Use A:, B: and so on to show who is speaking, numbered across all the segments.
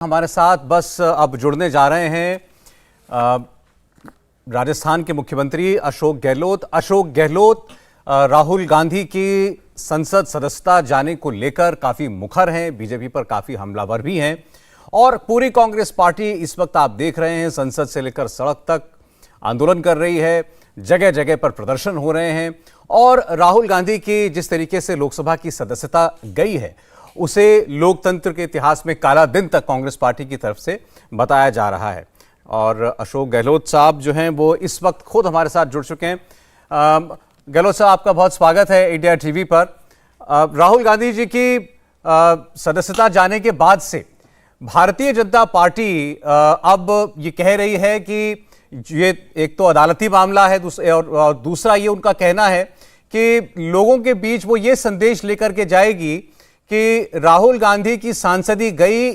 A: हमारे साथ बस अब जुड़ने जा रहे हैं राजस्थान के मुख्यमंत्री अशोक गहलोत राहुल गांधी की संसद सदस्यता जाने को लेकर काफी मुखर हैं, बीजेपी पर काफी हमलावर भी हैं और पूरी कांग्रेस पार्टी इस वक्त आप देख रहे हैं संसद से लेकर सड़क तक आंदोलन कर रही है, जगह जगह पर प्रदर्शन हो रहे हैं और राहुल गांधी की जिस तरीके से लोकसभा की सदस्यता गई है उसे लोकतंत्र के इतिहास में काला दिन तक कांग्रेस पार्टी की तरफ से बताया जा रहा है। और अशोक गहलोत साहब जो हैं वो इस वक्त खुद हमारे साथ जुड़ चुके हैं। गहलोत साहब, आपका बहुत स्वागत है इंडिया टीवी पर। राहुल गांधी जी की सदस्यता जाने के बाद से भारतीय जनता पार्टी अब ये कह रही है कि ये एक तो अदालती मामला है और दूसरा ये उनका कहना है कि लोगों के बीच वो ये संदेश लेकर के जाएगी कि राहुल गांधी की सांसदी गई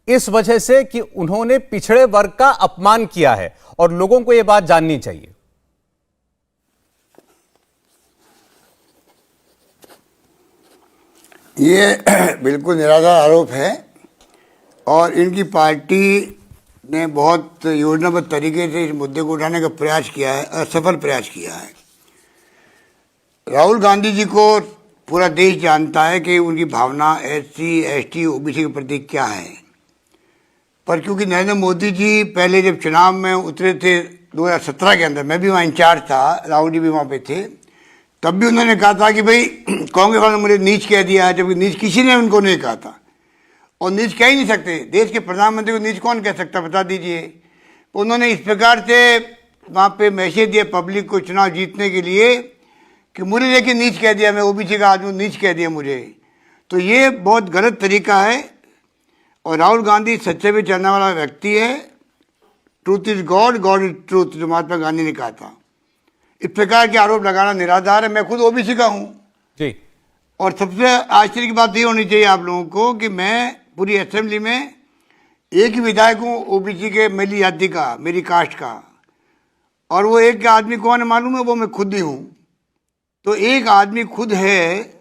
A: इस वजह से कि उन्होंने पिछड़े वर्ग का अपमान किया है और लोगों को यह बात जाननी चाहिए।
B: ये बिल्कुल निराधार आरोप है और इनकी पार्टी ने बहुत योजनाबद्ध तरीके से इस मुद्दे को उठाने का प्रयास किया है, असफल प्रयास किया है। राहुल गांधी जी को पूरा देश जानता है कि उनकी भावना SC, ST, OBC के प्रति क्या है, पर क्योंकि नरेंद्र मोदी जी पहले जब चुनाव में उतरे थे 2017 के अंदर, मैं भी वहाँ इंचार्ज था, राहुल जी भी वहाँ पे थे, तब भी उन्होंने कहा था कि भाई कांग्रेस वालों ने मुझे नीच कह दिया है, जबकि नीच किसी ने उनको नहीं कहा था और नीच कह ही नहीं सकते। देश के प्रधानमंत्री को नीच कौन कह सकता, बता दीजिए। उन्होंने इस प्रकार से वहाँ पे मैसेज दिया पब्लिक को चुनाव जीतने के लिए कि मुझे लेके नीच कह दिया, मैं OBC का आदमी नीच कह दिया मुझे। तो ये बहुत गलत तरीका है और राहुल गांधी सच्चे पे चलने वाला व्यक्ति है। Truth is God, God is truth, जो महात्मा गांधी ने कहा था। इस प्रकार के आरोप लगाना निराधार है। मैं खुद OBC का हूँ
A: जी।
B: और सबसे आश्चर्य की बात ये होनी चाहिए आप लोगों को कि मैं पूरी असेंबली में एक ही विधायक हूँ OBC के, मेरी जाति का, मेरी कास्ट का, और वो एक आदमी कौन है मालूम है? वो मैं खुद ही हूँ। तो एक आदमी खुद है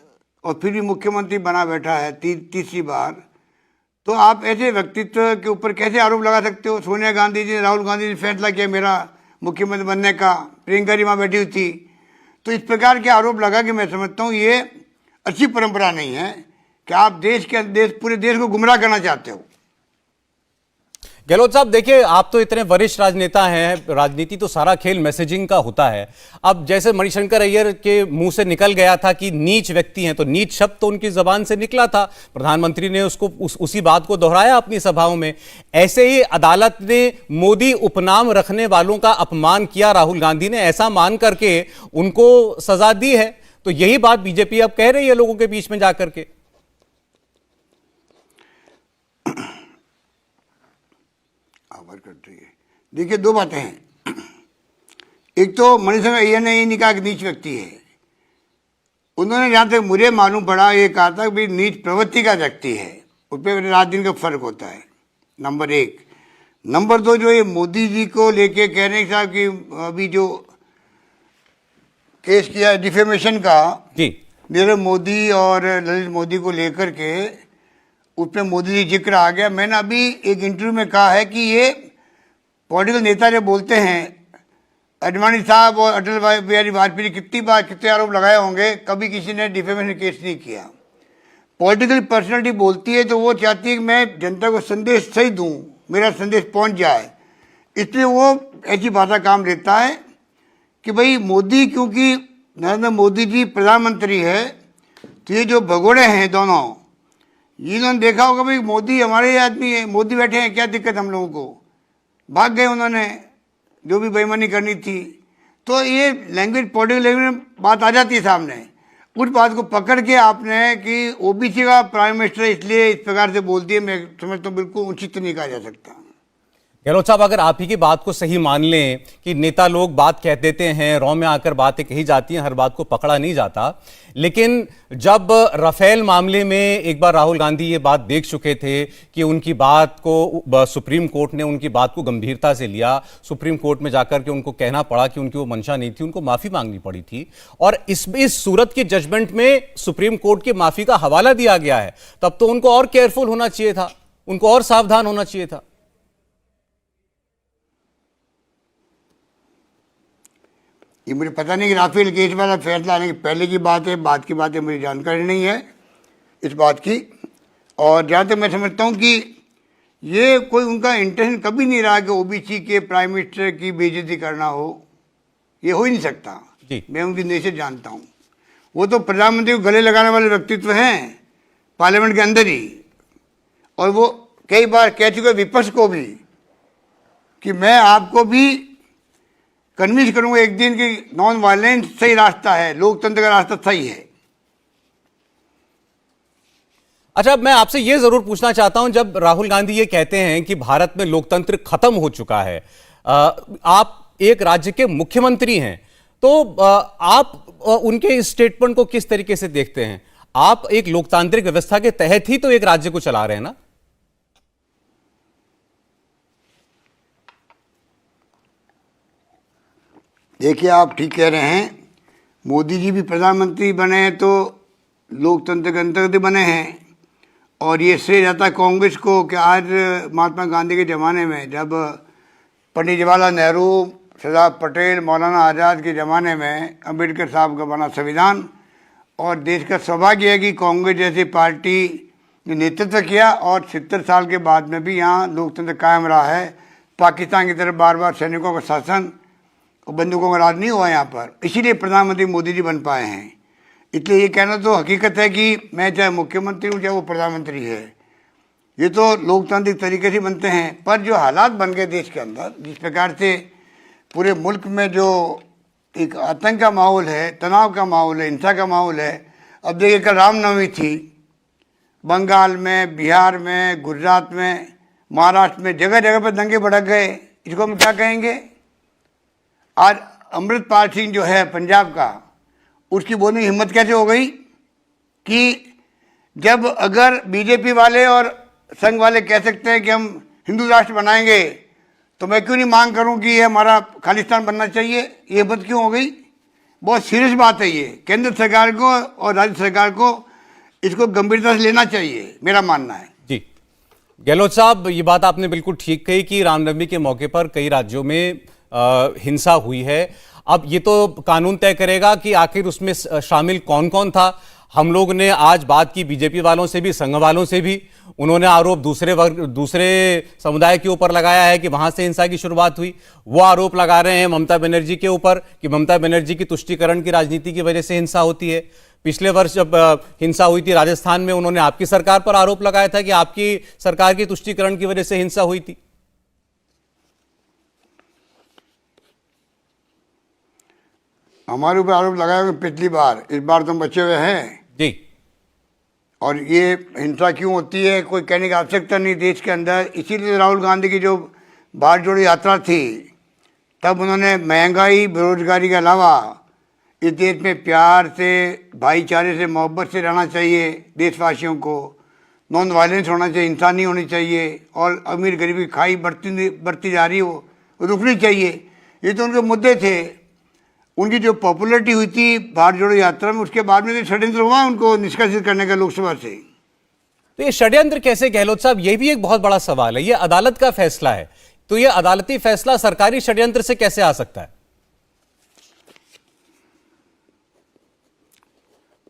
B: और फिर भी मुख्यमंत्री बना बैठा है तीसरी बार। तो आप ऐसे व्यक्तित्व के ऊपर कैसे आरोप लगा सकते हो? सोनिया गांधी जी, राहुल गांधी ने फैसला किया मेरा मुख्यमंत्री बनने का, प्रियंका जी वहाँ बैठी हुई थी। तो इस प्रकार के आरोप लगा कि मैं समझता हूँ ये अच्छी परंपरा नहीं है कि आप पूरे देश को गुमराह करना चाहते हो।
A: गहलोत साहब, देखिए, आप तो इतने वरिष्ठ राजनेता हैं, राजनीति तो सारा खेल मैसेजिंग का होता है। अब जैसे मणिशंकर अय्यर के मुंह से निकल गया था कि नीच व्यक्ति हैं, तो नीच शब्द तो उनकी जबान से निकला था, प्रधानमंत्री ने उसको उसी बात को दोहराया अपनी सभाओं में। ऐसे ही अदालत ने मोदी उपनाम रखने वालों का अपमान किया, राहुल गांधी ने ऐसा मान करके उनको सजा दी है। तो यही बात बीजेपी अब कह रही है लोगों के बीच में जाकर के।
B: देखिए, दो बातें हैं। एक तो मणिशंकर अय्यर ने ये नहीं कहा कि नीच व्यक्ति है, उन्होंने जहाँ तक मुझे मालूम पड़ा ये कहा था कि नीच प्रवृत्ति का व्यक्ति है। उस पर रात दिन का फर्क होता है, नंबर एक। नंबर दो, जो ये मोदी जी को लेके कह रहे हैं साहब कि अभी जो केस किया है डिफेमेशन का नीरव मोदी और ललित मोदी को लेकर के, उसमें मोदी जी जिक्र आ गया। मैंने अभी एक इंटरव्यू में कहा है कि ये पॉलिटिकल नेता जो बोलते हैं, अडवाणी साहब और अटल बिहारी वाजपेयी कितने आरोप लगाए होंगे, कभी किसी ने डिफेमेशन केस नहीं किया। पॉलिटिकल पर्सनैलिटी बोलती है तो वो चाहती है कि मैं जनता को संदेश सही दूं, मेरा संदेश पहुंच जाए, इसलिए वो ऐसी भाषा काम लेता है कि भाई मोदी, क्योंकि नरेंद्र मोदी जी प्रधानमंत्री है, तो ये जो भगोड़े हैं दोनों, इन्होंने देखा होगा भाई मोदी हमारे आदमी है, मोदी बैठे हैं, क्या दिक्कत हम लोगों को, भाग गए उन्होंने जो भी बेईमानी करनी थी। तो ये लैंग्वेज, पॉलिटिकल लैंग्वेज में बात आ जाती है सामने। उस बात को पकड़ के आपने कि OBC का प्राइम मिनिस्टर इसलिए इस प्रकार से बोलती है, मैं समझता हूँ बिल्कुल उचित नहीं कहा जा सकता।
A: गहलोत साहब, अगर आप ही की बात को सही मान लें कि नेता लोग बात कह देते हैं, रॉ में आकर बातें कही जाती हैं, हर बात को पकड़ा नहीं जाता, लेकिन जब राफेल मामले में एक बार राहुल गांधी ये बात देख चुके थे कि उनकी बात को सुप्रीम कोर्ट ने उनकी बात को गंभीरता से लिया, सुप्रीम कोर्ट में जाकर के उनको कहना पड़ा कि उनकी वो मंशा नहीं थी, उनको माफी मांगनी पड़ी थी, और इस सूरत के जजमेंट में सुप्रीम कोर्ट की माफी का हवाला दिया गया है, तब तो उनको और केयरफुल होना चाहिए था। उनको और सावधान होना चाहिए था।
B: ये मुझे पता नहीं कि राफेल केस वाला फैसला आने की पहले की बात है, बाद की बात है, मुझे जानकारी नहीं है इस बात की। और जहाँ तक मैं समझता हूँ कि ये कोई उनका इंटेंशन कभी नहीं रहा कि ओबीसी के प्राइम मिनिस्टर की बेइज्जती करना हो, ये हो ही नहीं सकता।
A: जी।
B: मैं उनकी नेचर जानता हूँ। वो तो प्रधानमंत्री को गले लगाने वाले व्यक्तित्व हैं पार्लियामेंट के अंदर ही, और वो कई बार कह चुके विपक्ष को भी कि मैं आपको भी कन्विंस करूंगा एक दिन कि नॉन वायलेंस सही रास्ता है, लोकतंत्र का रास्ता सही है।
A: अच्छा, मैं आपसे यह जरूर पूछना चाहता हूं, जब राहुल गांधी ये कहते हैं कि भारत में लोकतंत्र खत्म हो चुका है, आप एक राज्य के मुख्यमंत्री हैं, तो आप उनके इस स्टेटमेंट को किस तरीके से देखते हैं? आप एक लोकतांत्रिक व्यवस्था के तहत ही तो एक राज्य को चला रहे हैं ना?
B: देखिए, आप ठीक कह रहे हैं। मोदी जी भी प्रधानमंत्री बने हैं तो लोकतंत्र के अंतर्गत बने हैं, और ये श्रेय जाता है कांग्रेस को कि आज महात्मा गांधी के ज़माने में, जब पंडित जवाहरलाल नेहरू, सरदार पटेल, मौलाना आज़ाद के ज़माने में अम्बेडकर साहब का बना संविधान, और देश का सौभाग्य है कि कांग्रेस जैसी पार्टी ने नेतृत्व किया और 70 साल के बाद में भी यहाँ लोकतंत्र कायम रहा है। पाकिस्तान की तरफ बार बार सैनिकों का शासन और बंदूकों का राज नहीं हुआ यहाँ पर, इसीलिए प्रधानमंत्री मोदी जी बन पाए हैं। इसलिए ये कहना तो हकीकत है कि मैं चाहे मुख्यमंत्री हूँ चाहे वो प्रधानमंत्री है, ये तो लोकतांत्रिक तरीके से बनते हैं। पर जो हालात बन गए देश के अंदर, जिस प्रकार से पूरे मुल्क में जो एक आतंक का माहौल है, तनाव का माहौल है, हिंसा का माहौल है। अब देखिए, कल रामनवमी थी, बंगाल में, बिहार में, गुजरात में, महाराष्ट्र में जगह जगह पर दंगे भड़क गए। इसको हम क्या कहेंगे? आज अमृतपाल सिंह जो है पंजाब का, उसकी बोलने की हिम्मत कैसे हो गई कि जब अगर बीजेपी वाले और संघ वाले कह सकते हैं कि हम हिंदू राष्ट्र बनाएंगे, तो मैं क्यों नहीं मांग करूं कि ये हमारा खालिस्तान बनना चाहिए? ये हिम्मत क्यों हो गई? बहुत सीरियस बात है ये। केंद्र सरकार को और राज्य सरकार को इसको गंभीरता से लेना चाहिए, मेरा मानना है।
A: जी, गहलोत साहब, ये बात आपने बिल्कुल ठीक कही कि रामनवमी के मौके पर कई राज्यों में हिंसा हुई है। अब ये तो कानून तय करेगा कि आखिर उसमें शामिल कौन कौन था। हम लोग ने आज बात की बीजेपी वालों से भी, संघ वालों से भी। उन्होंने आरोप दूसरे समुदाय के ऊपर लगाया है कि वहां से हिंसा की शुरुआत हुई। वो आरोप लगा रहे हैं ममता बनर्जी के ऊपर कि ममता बनर्जी की तुष्टीकरण की राजनीति की वजह से हिंसा होती है। पिछले वर्ष जब हिंसा हुई थी राजस्थान में, उन्होंने आपकी सरकार पर आरोप लगाया था कि आपकी सरकार की तुष्टीकरण की वजह से हिंसा हुई थी।
B: हमारे ऊपर आरोप लगाया पिछली बार, इस बार तो बचे हुए हैं
A: जी।
B: और ये हिंसा क्यों होती है कोई कहने की आवश्यकता नहीं देश के अंदर। इसीलिए राहुल गांधी की जो भारत जोड़ो यात्रा थी, तब उन्होंने महंगाई, बेरोजगारी के अलावा इस देश में प्यार से, भाईचारे से, मोहब्बत से रहना चाहिए देशवासियों को, नॉन वायलेंस होना चाहिए, हिंसा नहीं होनी चाहिए, और अमीर गरीबी खाई बढ़ती जा रही हो, रुकनी चाहिए। ये तो उनके मुद्दे थे। उनकी जो पॉपुलरिटी हुई थी भारत जोड़ो यात्रा में, उसके बाद में षड्यंत्र हुआ उनको निष्कासित करने का लोकसभा से।
A: तो ये षड्यंत्र कैसे, गहलोत साहब? ये भी एक बहुत बड़ा सवाल है। ये अदालत का फैसला है, तो ये अदालती फैसला सरकारी षड्यंत्र से कैसे आ सकता है?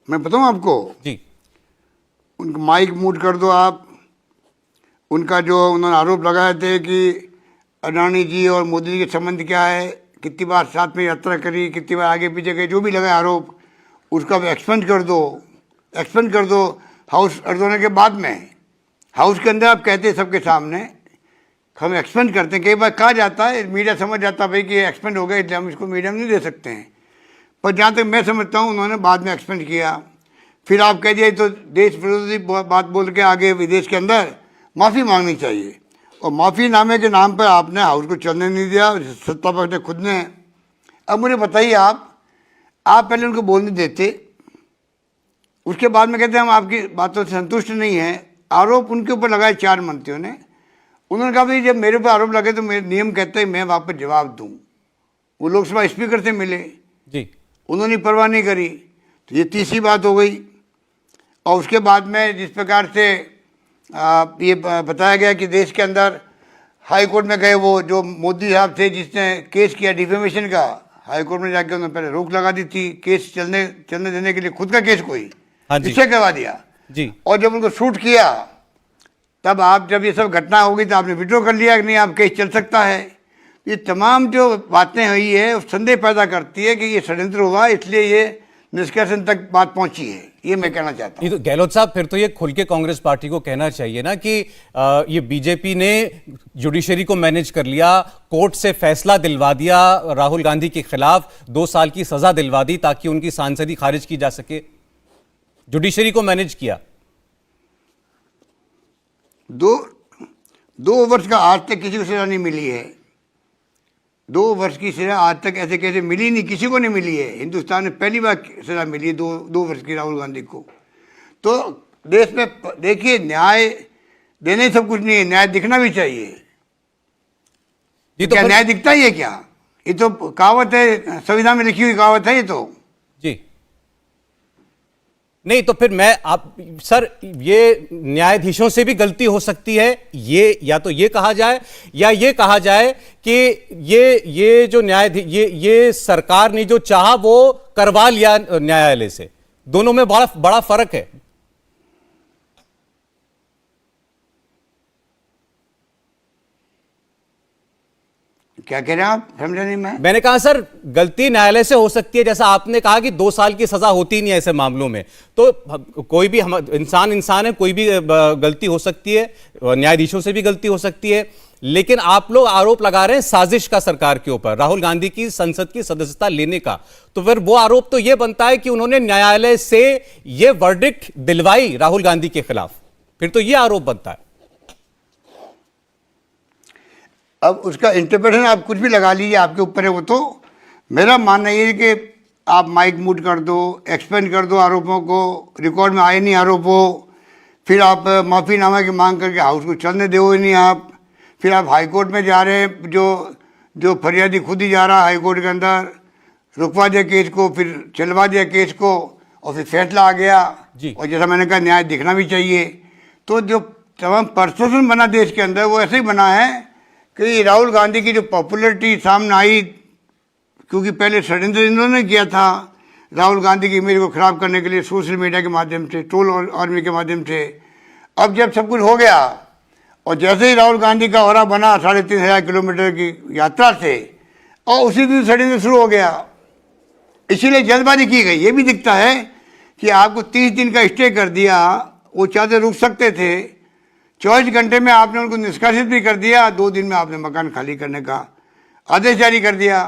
B: मैं बताऊं आपको
A: जी।
B: उनका माइक म्यूट कर दो आप। उनका जो उन्होंने आरोप लगाए थे कि अडानी जी और मोदी जी के संबंध क्या है, कितनी बार साथ में यात्रा करी, कितनी बार आगे पीछे गए, जो भी लगा आरोप, उसका एक्सपेंड कर दो। हाउस अर्ज होने के बाद में हाउस के अंदर आप कहते हैं सबके सामने हम एक्सपेंड करते हैं। कई बार कहा जाता है, मीडिया समझ जाता है भाई कि ये एक्सपेंड हो गया, इसलिए हम इसको मीडिया में नहीं दे सकते हैं। पर जहाँ तक मैं समझता हूँ, उन्होंने बाद में एक्सपेंड किया। फिर आप कह दिए तो देश विरोधी बात बोल के आगे विदेश के अंदर माफ़ी मांगनी चाहिए, और माफ़ीनामे के नाम पर आपने हाउस को चलने नहीं दिया, सत्ता पक्ष ने खुद ने। अब मुझे बताइए, आप पहले उनको बोलने देते, उसके बाद में कहते हैं हम आपकी बातों से संतुष्ट नहीं हैं। आरोप उनके ऊपर लगाए 4 मंत्रियों ने। उन्होंने कहा भाई जब मेरे ऊपर आरोप लगे तो मेरे नियम कहते हैं मैं वापस जवाब दूँ। वो लोकसभा स्पीकर से मिले
A: जी,
B: उन्होंने परवाह नहीं करी। तो ये तीसरी बात हो गई। और उसके बाद में जिस प्रकार से ये बताया गया कि देश के अंदर हाई कोर्ट में गए, वो जो मोदी साहब थे जिसने केस किया डिफेमेशन का, हाई कोर्ट में जाके उन्होंने पहले रोक लगा दी थी केस चलने देने के लिए, खुद का केस कोई
A: हाँ जी।
B: इससे करवा दिया
A: जी।
B: और जब उनको शूट किया तब आप, जब ये सब घटना होगी तो आपने विड्रॉ कर लिया कि नहीं आप केस चल सकता है। ये तमाम जो बातें हुई है संदेह पैदा करती है कि ये षड्यंत्र हुआ, इसलिए ये निष्कर्षण तक बात पहुंची है, ये मैं कहना चाहता हूँ।
A: ये तो गहलोत साहब फिर तो ये खुल के कांग्रेस पार्टी को कहना चाहिए ना कि ये बीजेपी ने जुडिशरी को मैनेज कर लिया, कोर्ट से फैसला दिलवा दिया, राहुल गांधी के खिलाफ 2 साल की सजा दिलवा दी ताकि उनकी सांसदी खारिज की जा सके, जुडिशरी को मैनेज किया।
B: 2 वर्ष का आज तक किसी को सजा नहीं मिली है। 2 वर्ष की सजा आज तक ऐसे कैसे मिली, नहीं किसी को नहीं मिली है। हिंदुस्तान में पहली बार सजा मिली है 2 वर्ष की राहुल गांधी को। तो देश में देखिए, न्याय देने सब कुछ नहीं है, न्याय दिखना भी चाहिए।
A: ये तो
B: क्या न्याय दिखता ही है क्या? ये तो कहावत है, संविधान में लिखी हुई कहावत है ये तो।
A: जी नहीं, तो फिर मैं आप सर, ये न्यायाधीशों से भी गलती हो सकती है, ये या तो ये कहा जाए या ये कहा जाए कि ये जो न्यायाधीश, ये सरकार ने जो चाहा वो करवा लिया न्यायालय से। दोनों में बड़ा फर्क है।
B: क्या कह रहे हैं आप, समझा नहीं मैं।
A: मैंने कहा सर, गलती न्यायालय से हो सकती है, जैसा आपने कहा कि 2 साल की सजा होती नहीं है ऐसे मामलों में, तो कोई भी हम इंसान है, कोई भी गलती हो सकती है, न्यायाधीशों से भी गलती हो सकती है। लेकिन आप लोग आरोप लगा रहे हैं साजिश का सरकार के ऊपर, राहुल गांधी की संसद की सदस्यता लेने का, तो फिर वो आरोप तो ये बनता है कि उन्होंने न्यायालय से ये वर्डिक्ट दिलवाई राहुल गांधी के खिलाफ, फिर तो ये आरोप बनता है।
B: अब उसका इंटरप्रिटेशन आप कुछ भी लगा लीजिए, आपके ऊपर है वो। तो मेरा मानना ये है कि आप माइक म्यूट कर दो, एक्सपेंड कर दो आरोपों को, रिकॉर्ड में आए नहीं आरोप हो, फिर आप माफ़ीनामा की मांग करके हाउस को चलने दो ही नहीं आप, फिर आप हाई कोर्ट में जा रहे हैं, जो फरियादी खुद ही जा रहा है हाई कोर्ट के अंदर, रुकवा दिया केस को, फिर चलवा दिया केस को, और फिर फैसला आ गया। और जैसा मैंने कहा, न्याय दिखना भी चाहिए। तो जो तमाम परसेप्शन बना देश के अंदर वो ऐसे ही बना है कि राहुल गांधी की जो पॉपुलैरिटी सामने आई, क्योंकि पहले षड्यंत्र इन्होंने किया था राहुल गांधी की इमेज को खराब करने के लिए, सोशल मीडिया के माध्यम से, ट्रोल आर्मी के माध्यम से। अब जब सब कुछ हो गया और जैसे ही राहुल गांधी का ऑरा बना 3500 किलोमीटर की यात्रा से, और उसी दिन षड्यंत्र शुरू हो गया। इसीलिए जल्दबाजी की गई। ये भी दिखता है कि आपको 30 दिन का स्टे कर दिया, वो चाहते रुक सकते थे, 24 घंटे में आपने उनको निष्कासित भी कर दिया, 2 दिन में आपने मकान खाली करने का आदेश जारी कर दिया।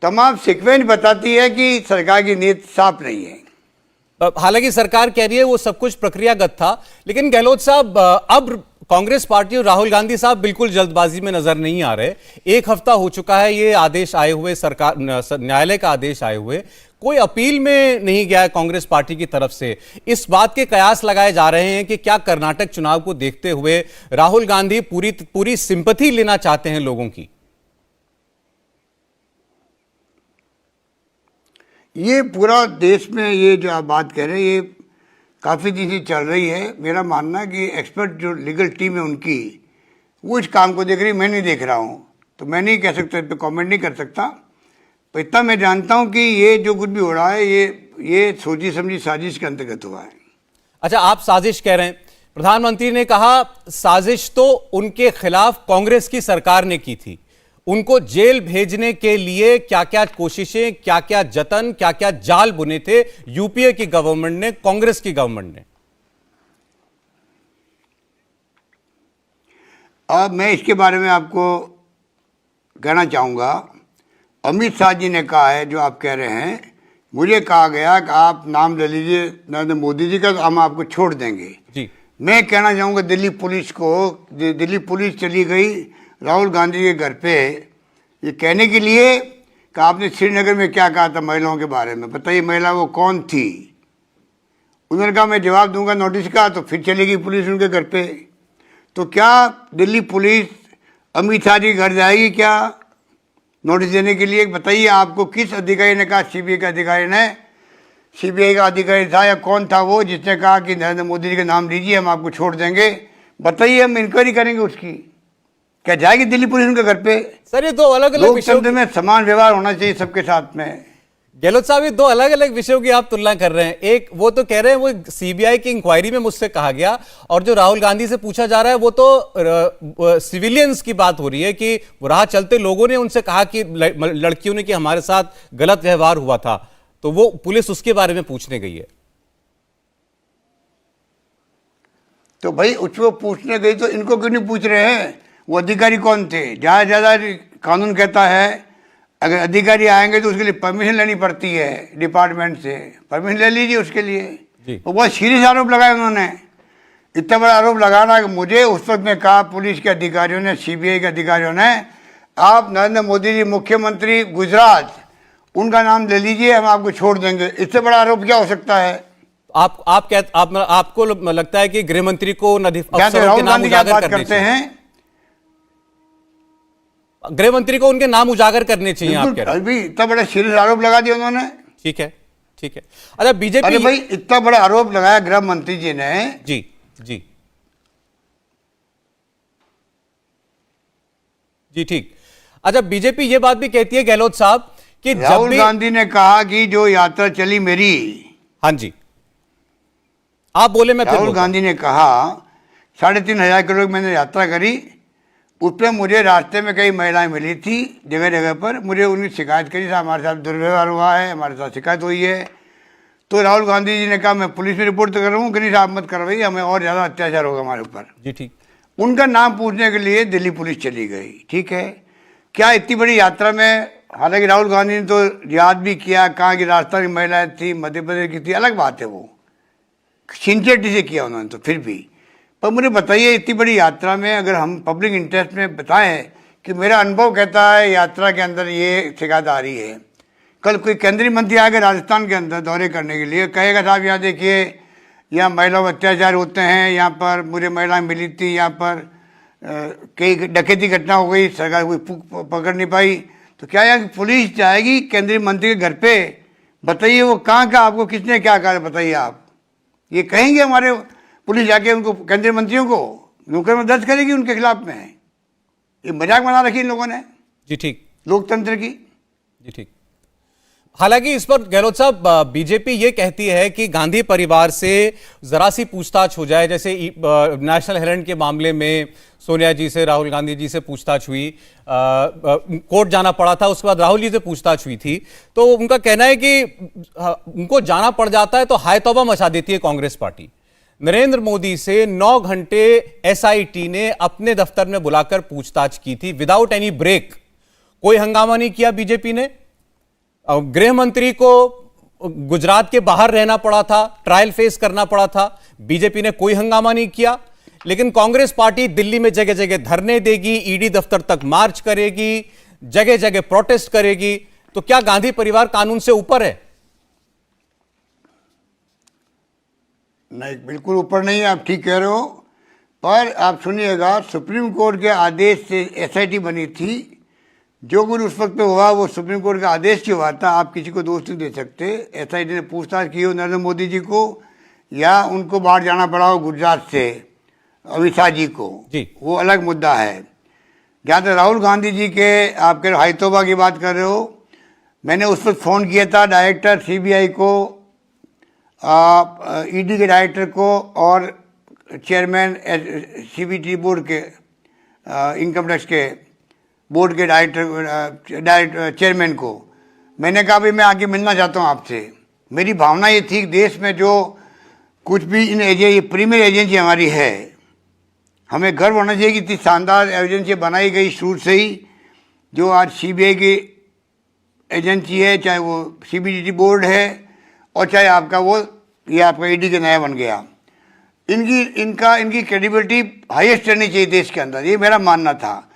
B: तमाम सीक्वेंस बताती है कि सरकार की नीयत साफ नहीं है।
A: हालांकि सरकार कह रही है वो सब कुछ प्रक्रियागत था, लेकिन गहलोत साहब, अब कांग्रेस पार्टी और राहुल गांधी साहब बिल्कुल जल्दबाजी में नजर नहीं आ रहे। 1 हफ्ता हो चुका है ये आदेश आए हुए, सरकार न्यायालय का आदेश आए हुए, कोई अपील में नहीं गया है कांग्रेस पार्टी की तरफ से। इस बात के कयास लगाए जा रहे हैं कि क्या कर्नाटक चुनाव को देखते हुए राहुल गांधी पूरी सिंपैथी लेना चाहते हैं लोगों की।
B: ये पूरा देश में ये जो आप बात कह रहे हैं, ये काफ़ी दिन से चल रही है। मेरा मानना है कि एक्सपर्ट जो लीगल टीम है उनकी, वो इस काम को देख रही है, मैं नहीं देख रहा हूँ, तो मैं नहीं कह सकता, इस पर कॉमेंट नहीं कर सकता। तो इतना मैं जानता हूं कि ये जो कुछ भी हो रहा है ये सोची समझी साजिश के अंतर्गत हुआ है।
A: अच्छा, आप साजिश कह रहे हैं, प्रधानमंत्री ने कहा साजिश तो उनके खिलाफ कांग्रेस की सरकार ने की थी, उनको जेल भेजने के लिए क्या क्या कोशिशें, क्या क्या जतन, क्या क्या जाल बुने थे यूपीए की गवर्नमेंट ने, कांग्रेस की गवर्नमेंट ने।
B: अब मैं इसके बारे में आपको कहना चाहूँगा, अमित शाह जी ने कहा है जो आप कह रहे हैं, मुझे कहा गया कि आप नाम ले लीजिए नरेंद्र मोदी जी का, तो हम आपको छोड़ देंगे
A: जी।
B: मैं कहना चाहूँगा दिल्ली पुलिस को, दिल्ली पुलिस चली गई राहुल गांधी के घर पे ये कहने के लिए कि आपने श्रीनगर में क्या कहा था महिलाओं के बारे में, बताइए महिला वो कौन थी। उन्होंने कहा मैं जवाब दूंगा नोटिस का, तो फिर चलेगी पुलिस उनके घर पे। तो क्या दिल्ली पुलिस अमित शाह जी के घर जाएगी क्या नोटिस देने के लिए? बताइए आपको किस अधिकारी ने कहा? सीबीआई के अधिकारी ने, सीबीआई का अधिकारी था या कौन था वो जिसने कहा कि नरेंद्र मोदी जी का नाम लीजिए हम आपको छोड़ देंगे? बताइए, हम इंक्वायरी करेंगे उसकी। क्या जाएगी दिल्ली पुलिस उनके घर पे?
A: सर ये दो अलग अलग विषयों
B: लोकतंत्र में समान व्यवहार होना चाहिए सबके साथ में।
A: गहलोत साहब, ये दो अलग अलग विषयों की आप तुलना कर रहे हैं। एक वो तो कह रहे हैं वो सीबीआई की इंक्वायरी में मुझसे कहा गया, और जो राहुल गांधी से पूछा जा रहा है वो तो सिविलियंस की बात हो रही है कि राह चलते लोगों ने उनसे कहा कि लड़कियों ने कि हमारे साथ गलत व्यवहार हुआ था, तो वो पुलिस उसके बारे में पूछने गई है।
B: तो भाई उसको पूछने गई तो इनको क्यों नहीं पूछ रहे हैं? वो अधिकारी कौन थे? ज़्यादा ज़्यादा कानून कहता है अगर अधिकारी आएंगे तो उसके लिए परमिशन लेनी पड़ती है डिपार्टमेंट से। परमिशन ले लीजिए उसके लिए। तो बहुत सीरियस आरोप लगाया उन्होंने। इतना बड़ा आरोप लगाना कि मुझे उस वक्त में कहा पुलिस के अधिकारियों ने, सीबीआई के अधिकारियों ने, आप नरेंद्र मोदी जी मुख्यमंत्री गुजरात, उनका नाम ले लीजिए, हम आपको छोड़ देंगे। इससे बड़ा आरोप क्या हो सकता है?
A: आपको लगता है कि गृह मंत्री को अफसरों के नाम उजागर करते हैं? गृह मंत्री को उनके नाम उजागर करने चाहिए, आप कह रहे हैं?
B: अभी इतना बड़ा सीरियस आरोप लगा दिया उन्होंने।
A: ठीक है, ठीक है। अच्छा, बीजेपी,
B: अरे भाई इतना बड़ा आरोप लगाया गृह मंत्री जी ने।
A: जी जी जी, ठीक। अच्छा, बीजेपी ये बात भी कहती है गहलोत साहब कि
B: राहुल गांधी ने कहा कि जो यात्रा चली मेरी,
A: हाँ जी, आप बोले मैं
B: राहुल गांधी ने कहा 3,500 किलो की मैंने यात्रा करी, उसमें मुझे रास्ते में कई महिलाएं मिली थी जगह जगह पर, मुझे उनकी शिकायत करी था, हमारे साथ दुर्व्यवहार हुआ है, हमारे साथ शिकायत हुई है। तो राहुल गांधी जी ने कहा मैं पुलिस में रिपोर्ट तो कर रहा हूँ, कहीं साहब मत करवाइए, हमें और ज़्यादा अत्याचार होगा हमारे ऊपर।
A: जी ठीक।
B: उनका नाम पूछने के लिए दिल्ली पुलिस चली गई। ठीक है, क्या इतनी बड़ी यात्रा में, हालांकि राहुल गांधी ने तो याद भी किया, कहा कि राजस्थान की महिलाएं थी, मध्य प्रदेश की थी, अलग बात है, वो सिंसियरिटी से किया उन्होंने, तो फिर भी। पर मुझे बताइए, इतनी बड़ी यात्रा में अगर हम पब्लिक इंटरेस्ट में बताएं कि मेरा अनुभव कहता है यात्रा के अंदर ये शिकायत आ रही है, कल कोई केंद्रीय मंत्री आएगा राजस्थान के अंदर दौरे करने के लिए, कहेगा साहब यहाँ देखिए यहाँ महिलाओं पर अत्याचार होते हैं, यहाँ पर मुझे महिलाएं मिली थी, यहाँ पर कई डकैती घटना हो गई, सरकार कोई पकड़ नहीं पाई, तो क्या यहाँ पुलिस जाएगी केंद्रीय मंत्री के घर पे? बताइए वो कहाँ का, आपको किसने क्या कहा, बताइए आप। ये कहेंगे हमारे पुलिस जाके उनको, केंद्रीय मंत्रियों को मुकदमा दर्ज करेगी उनके खिलाफ में? ये मजाक बना रखी इन लोगों ने।
A: जी ठीक। लोकतंत्र
B: की।
A: जी ठीक। हालांकि इस पर गहलोत साहब, बीजेपी ये कहती है कि गांधी परिवार से जरा सी पूछताछ हो जाए, जैसे नेशनल हेराल्ड के मामले में सोनिया जी से, राहुल गांधी जी से पूछताछ हुई, कोर्ट जाना पड़ा था, उसके बाद राहुल जी से पूछताछ हुई थी, तो उनका कहना है कि उनको जाना पड़ जाता है तो हाय तौबा मचा देती है कांग्रेस पार्टी। नरेंद्र मोदी से 9 घंटे एसआईटी ने अपने दफ्तर में बुलाकर पूछताछ की थी विदाउट एनी ब्रेक। कोई हंगामा नहीं किया बीजेपी ने। गृह मंत्री को गुजरात के बाहर रहना पड़ा था, ट्रायल फेस करना पड़ा था, बीजेपी ने कोई हंगामा नहीं किया। लेकिन कांग्रेस पार्टी दिल्ली में जगह जगह धरने देगी, ईडी दफ्तर तक मार्च करेगी, जगह जगह प्रोटेस्ट करेगी। तो क्या गांधी परिवार कानून से ऊपर है?
B: नहीं, बिल्कुल ऊपर नहीं है, आप ठीक कह रहे हो। पर आप सुनिएगा, सुप्रीम कोर्ट के आदेश से एसआईटी बनी थी। जो कुछ उस वक्त पे हुआ वो सुप्रीम कोर्ट का आदेश से हुआ था, आप किसी को दोष नहीं दे सकते। एसआईटी ने पूछताछ की हो नरेंद्र मोदी जी को, या उनको बाहर जाना पड़ा हो गुजरात से अमित शाह जी को, वो अलग मुद्दा है। जहाँ तक राहुल गांधी जी के आप कह रहे हाई तौबा की बात कर रहे हो, मैंने उस वक्त फ़ोन किया था डायरेक्टर सीबीआई को, ईडी के डायरेक्टर को, और चेयरमैन सीबीटी बोर्ड के, इनकम टैक्स के बोर्ड के चेयरमैन को। मैंने कहा भाई मैं आगे मिलना चाहता हूँ आपसे। मेरी भावना ये थी कि देश में जो कुछ भी ये प्रीमियर एजेंसी हमारी है, हमें गर्व होना चाहिए कि इतनी शानदार एजेंसी बनाई गई शुरू से ही, जो आज सीबीआई की एजेंसी है, चाहे वो सीबीडी बोर्ड है, और चाहे आपका वो ये आपका ईडी के नया बन गया। इनकी क्रेडिबिलिटी हाईएस्ट रहनी चाहिए देश के अंदर, ये मेरा मानना था।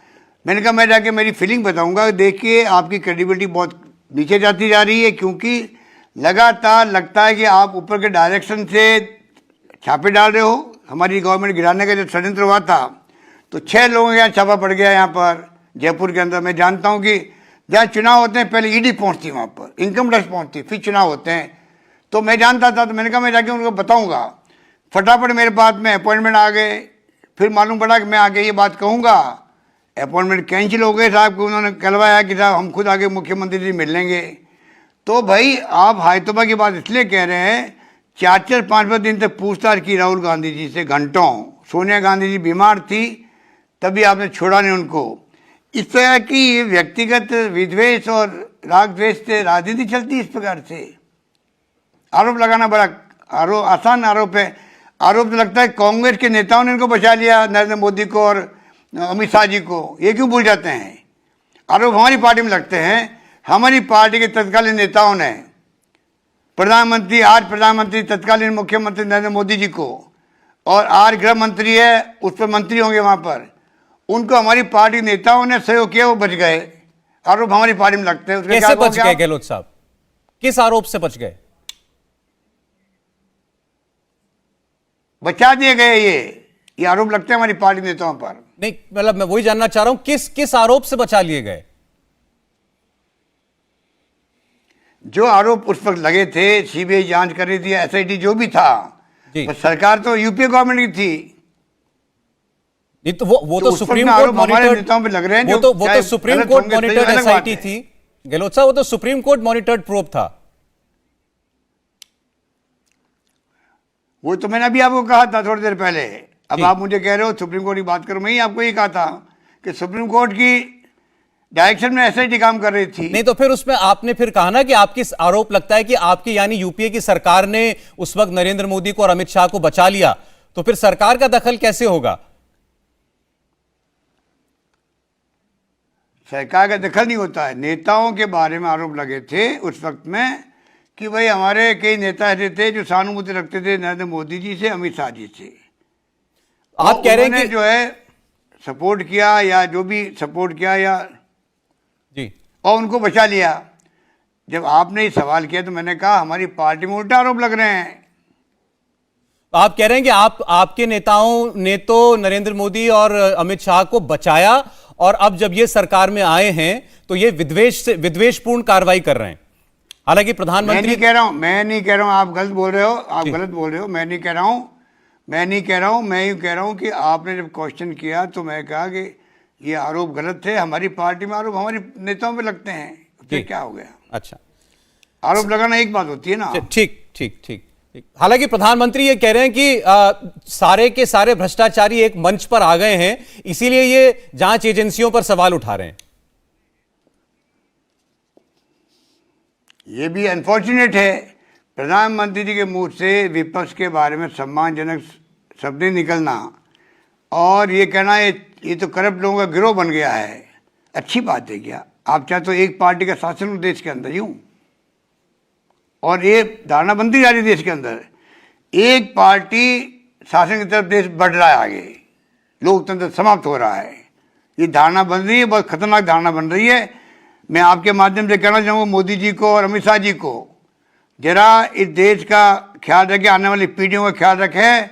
B: मैंने कहा मैं जाके मेरी फीलिंग बताऊंगा, देखिए आपकी क्रेडिबिलिटी बहुत नीचे जाती जा रही है, क्योंकि लगातार लगता है कि आप ऊपर के डायरेक्शन से छापे डाल रहे हो। हमारी गवर्नमेंट गिराने का जब षड्यंत्र हुआ था तो 6 लोगों के यहाँ छापा पड़ गया, यहाँ पर जयपुर के अंदर। मैं जानता हूँ कि जहाँ चुनाव होते हैं पहले ईडी पहुँचती, वहाँ पर इनकम टैक्स पहुँचती, फिर चुनाव होते हैं। तो मैं जानता था, तो मैंने कहा मैं जाके उनको बताऊँगा। फटाफट मेरे पास में अपॉइंटमेंट आ गए, फिर मालूम पड़ा कि मैं आगे ये बात कहूँगा, अपॉइंटमेंट कैंसिल हो गए साहब को, उन्होंने कहलवाया कि साहब हम खुद आगे मुख्यमंत्री जी मिल लेंगे। तो भाई आप हायतोबा की बात इसलिए कह रहे हैं, 4-5 दिन तक पूछताछ की राहुल गांधी जी से घंटों। सोनिया गांधी जी बीमार थी तभी आपने छोड़ा नहीं उनको। इस तरह की व्यक्तिगत विद्वेष और राग द्वेष से राजनीति चलती है। इस प्रकार से आरोप लगाना बड़ा आसान आरोप है। आरोप तो लगता है कांग्रेस के नेताओं ने इनको बचा लिया, नरेंद्र मोदी को और अमित शाह जी को, ये क्यों भूल जाते हैं? आरोप हमारी पार्टी में लगते हैं। हमारी पार्टी के तत्कालीन नेताओं ने आज प्रधानमंत्री तत्कालीन मुख्यमंत्री नरेंद्र मोदी जी को, और आज गृह मंत्री है, उस पर मंत्री होंगे वहां पर, उनको हमारी पार्टी नेताओं ने सहयोग किया, वो बच गए। आरोप हमारी पार्टी में लगते हैं।
A: कैसे बच गए गहलोत साहब? किस आरोप से बच गए?
B: बचा दिए गए। ये आरोप लगते हैं हमारी पार्टी नेताओं पर।
A: नहीं, मतलब मैं वही जानना चाह रहा हूं, किस आरोप से बचा लिए गए?
B: जो आरोप उस वक्त लगे थे, सीबीआई जांच कर रही थी, एसआईटी जो भी था, तो सरकार तो यूपीए गवर्नमेंट की थी।
A: नहीं तो वो तो सुप्रीम कोर्ट मॉनिटर्ड लग रहे हैं। वो तो सुप्रीम कोर्ट मॉनिटर्ड एसआईटी थी गहलोत साहब, वो तो सुप्रीम कोर्ट मॉनिटर्ड प्रोब था।
B: वो तो मैंने अभी आपको कहा था थोड़ी देर पहले। अब आप मुझे कह रहे हो सुप्रीम कोर्ट की बात करो, मैं ही आपको ये कहा था कि सुप्रीम कोर्ट की डायरेक्शन में एसआईटी काम कर रही थी।
A: नहीं तो फिर उसमें आपने फिर कहा ना कि आपकी आरोप लगता है कि आपकी यानी यूपीए की सरकार ने उस वक्त नरेंद्र मोदी को और अमित शाह को बचा लिया, तो फिर सरकार का दखल कैसे होगा?
B: सरकार का दखल नहीं होता है। नेताओं के बारे में आरोप लगे थे उस वक्त में कि भाई हमारे कई नेता ऐसे थे जो सहानुभूति रखते थे नरेंद्र मोदी जी से, अमित शाह जी से।
A: आप कह रहे हैं कि
B: जो है सपोर्ट किया, या जो भी सपोर्ट किया या
A: जी,
B: और उनको बचा लिया। जब आपने ये सवाल किया तो मैंने कहा हमारी पार्टी में उल्टा आरोप लग रहे हैं।
A: आप कह रहे हैं कि आपके नेताओं ने तो नरेंद्र मोदी और अमित शाह को बचाया, और अब जब ये सरकार में आए हैं तो ये विद्वेषपूर्ण कार्रवाई कर रहे हैं। हालांकि प्रधानमंत्री,
B: मैं नहीं कह रहा हूं, आप गलत बोल रहे हो, मैं नहीं कह रहा हूं, मैं यूं कह रहा हूं कि आपने जब क्वेश्चन किया तो मैं कहा कि ये आरोप गलत थे। हमारी पार्टी में आरोप हमारे नेताओं पे लगते हैं, तो क्या हो गया?
A: अच्छा,
B: आरोप लगाना एक बात होती है ना।
A: ठीक। हालांकि प्रधानमंत्री ये कह रहे हैं कि सारे के सारे भ्रष्टाचारी एक मंच पर आ गए हैं, इसीलिए ये जांच एजेंसियों पर सवाल उठा रहे हैं।
B: ये भी अनफॉर्चुनेट है। प्रधानमंत्री जी के मुंह से विपक्ष के बारे में सम्मानजनक शब्द निकलना और ये कहना ये तो करप्ट लोगों का गिरोह बन गया है, अच्छी बात है क्या? आप चाहे तो एक पार्टी का शासन हो देश के अंदर यूं, और ये धारणा बनती जा रही देश के अंदर, एक पार्टी शासन की तरफ देश बढ़ रहा है, आगे लोकतंत्र समाप्त हो रहा है। ये धारणा बन रही है, बहुत खतरनाक धारणा बन रही है। मैं आपके माध्यम से कहना चाहूँगा मोदी जी को और अमित शाह जी को, जरा इस देश का ख्याल रखें, आने वाली पीढ़ियों का ख्याल रखें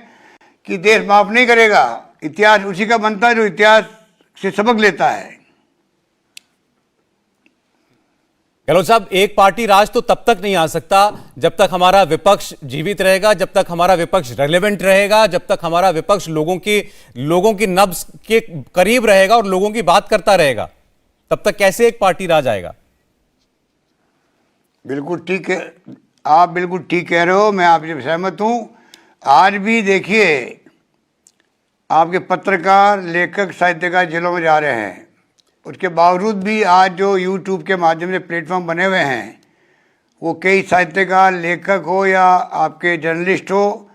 B: कि देश माफ नहीं करेगा। इतिहास उसी का बनता है जो इतिहास से सबक लेता है।
A: गहलोत साहब, एक पार्टी राज तो तब तक नहीं आ सकता जब तक हमारा विपक्ष जीवित रहेगा, जब तक हमारा विपक्ष रेलेवेंट रहेगा, जब तक हमारा विपक्ष लोगों की नब्ज के करीब रहेगा और लोगों की बात करता रहेगा, तब तक कैसे एक पार्टी राज आएगा?
B: बिल्कुल ठीक है, आप बिल्कुल ठीक कह रहे हो, मैं आपसे सहमत हूं। आज भी देखिए आपके पत्रकार, लेखक, साहित्यकार जेलों में जा रहे हैं, उसके बावजूद भी आज जो यूट्यूब के माध्यम से प्लेटफॉर्म बने हुए हैं, वो कई साहित्यकार, लेखक हो या आपके जर्नलिस्ट हो,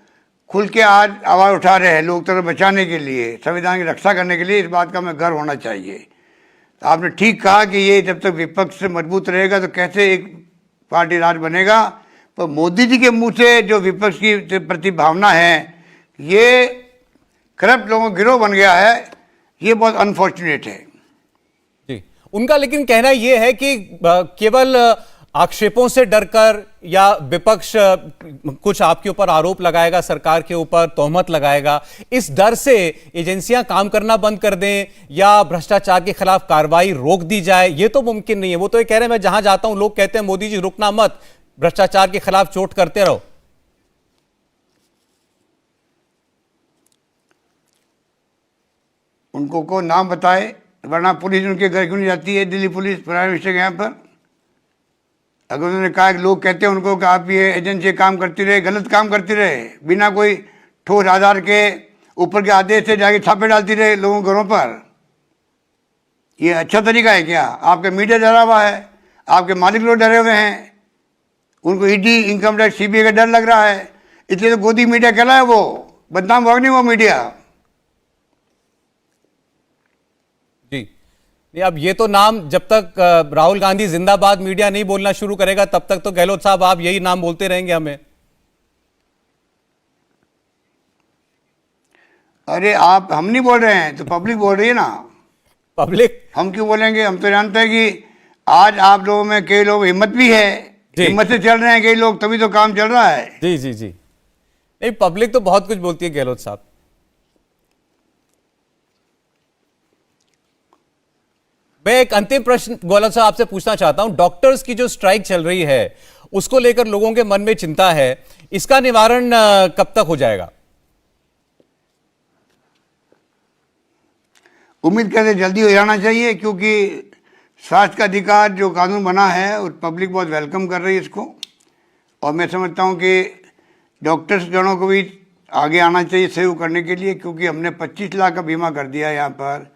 B: खुल के आज आवाज़ उठा रहे हैं लोकतंत्र बचाने के लिए, संविधान की रक्षा करने के लिए। इस बात का हमें गर्व होना चाहिए। आपने ठीक कहा कि ये जब तक विपक्ष मजबूत रहेगा तो कैसे एक पार्टी राज बनेगा। पर मोदी जी के मुंह से जो विपक्ष की प्रति भावना है, ये करप्ट लोगों का गिरोह बन गया है, ये बहुत अनफॉर्चुनेट है
A: जी। उनका लेकिन कहना यह है कि केवल आक्षेपों से डरकर या विपक्ष कुछ आपके ऊपर आरोप लगाएगा, सरकार के ऊपर तोहमत लगाएगा, इस डर से एजेंसियां काम करना बंद कर दें या भ्रष्टाचार के खिलाफ कार्रवाई रोक दी जाए, ये तो मुमकिन नहीं है। वो तो ये कह रहे हैं मैं जहां जाता हूं लोग कहते हैं मोदी जी रुकना मत, भ्रष्टाचार के खिलाफ चोट करते रहो।
B: उनको को नाम बताए, वरना पुलिस उनके घर क्यों नहीं जाती है, दिल्ली पुलिस प्राइम मिनिस्टर के यहाँ पर। अगर उन्होंने कहा कि लोग कहते हैं उनको कि आप ये एजेंसी काम करती रहे, गलत काम करती रहे, बिना कोई ठोस आधार के ऊपर के आदेश से जाके छापे डालती रहे लोगों के घरों पर, ये अच्छा तरीका है क्या? आपका मीडिया डरा हुआ है, आपके मालिक लोग डरे हुए हैं, उनको ईडी, इनकम टैक्स, सीबीआई का डर लग रहा है, इसलिए तो गोदी मीडिया कहलाया वो, बदनाम होगा नहीं वो मीडिया।
A: जी नहीं, अब ये तो नाम जब तक राहुल गांधी जिंदाबाद मीडिया नहीं बोलना शुरू करेगा तब तक तो गहलोत साहब आप यही नाम बोलते रहेंगे हमें।
B: अरे आप, हम नहीं बोल रहे हैं तो पब्लिक बोल रही है ना।
A: पब्लिक
B: हम क्यों बोलेंगे? हम तो जानते हैं कि आज आप लोगों में कई लोग हिम्मत भी है, हिम्मत से चल रहे हैं कई लोग, तभी तो काम चल रहा है।
A: जी जी जी, नहीं पब्लिक तो बहुत कुछ बोलती है गहलोत साहब। मैं एक अंतिम प्रश्न गहलोत साहब आपसे पूछना चाहता हूं, डॉक्टर्स की जो स्ट्राइक चल रही है उसको लेकर लोगों के मन में चिंता है, इसका निवारण कब तक हो जाएगा?
B: उम्मीद करते जल्दी हो जाना चाहिए, क्योंकि स्वास्थ्य का अधिकार जो कानून बना है और पब्लिक बहुत वेलकम कर रही है इसको। और मैं समझता हूं कि डॉक्टर्स जनों को भी आगे आना चाहिए सहयोग करने के लिए, क्योंकि हमने 25 लाख का बीमा कर दिया है यहाँ पर,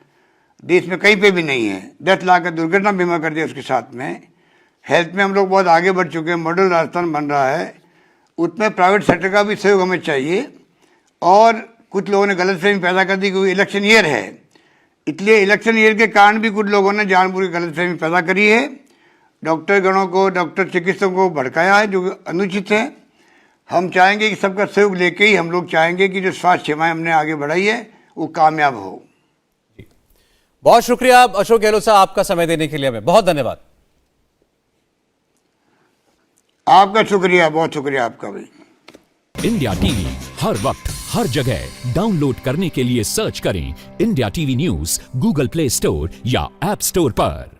B: देश में कहीं पे भी नहीं है। 10 लाख का दुर्घटना बीमा कर दिया उसके साथ में। हेल्थ में हम लोग बहुत आगे बढ़ चुके हैं, मॉडल राजस्थान बन रहा है, उसमें प्राइवेट सेक्टर का भी सहयोग हमें चाहिए। और कुछ लोगों ने गलतफहमी पैदा कर दी क्योंकि इलेक्शन ईयर है, इसलिए इलेक्शन ईयर के कारण भी कुछ लोगों ने जानबूझ के गलतफहमी पैदा करी है, डॉक्टर गणों को, डॉक्टर चिकित्सकों को भड़काया है, जो अनुचित है। हम चाहेंगे कि सबका सहयोग लेके ही हम लोग चाहेंगे कि जो स्वास्थ्य सेवाएं हमने आगे बढ़ाई है वो कामयाब हो।
A: बहुत शुक्रिया अशोक गहलोत साहब, आपका समय देने के लिए हमें बहुत धन्यवाद।
B: आपका शुक्रिया, बहुत शुक्रिया आपका भी।
C: इंडिया टीवी हर वक्त हर जगह डाउनलोड करने के लिए सर्च करें India TV news Google play store या ऐप स्टोर पर।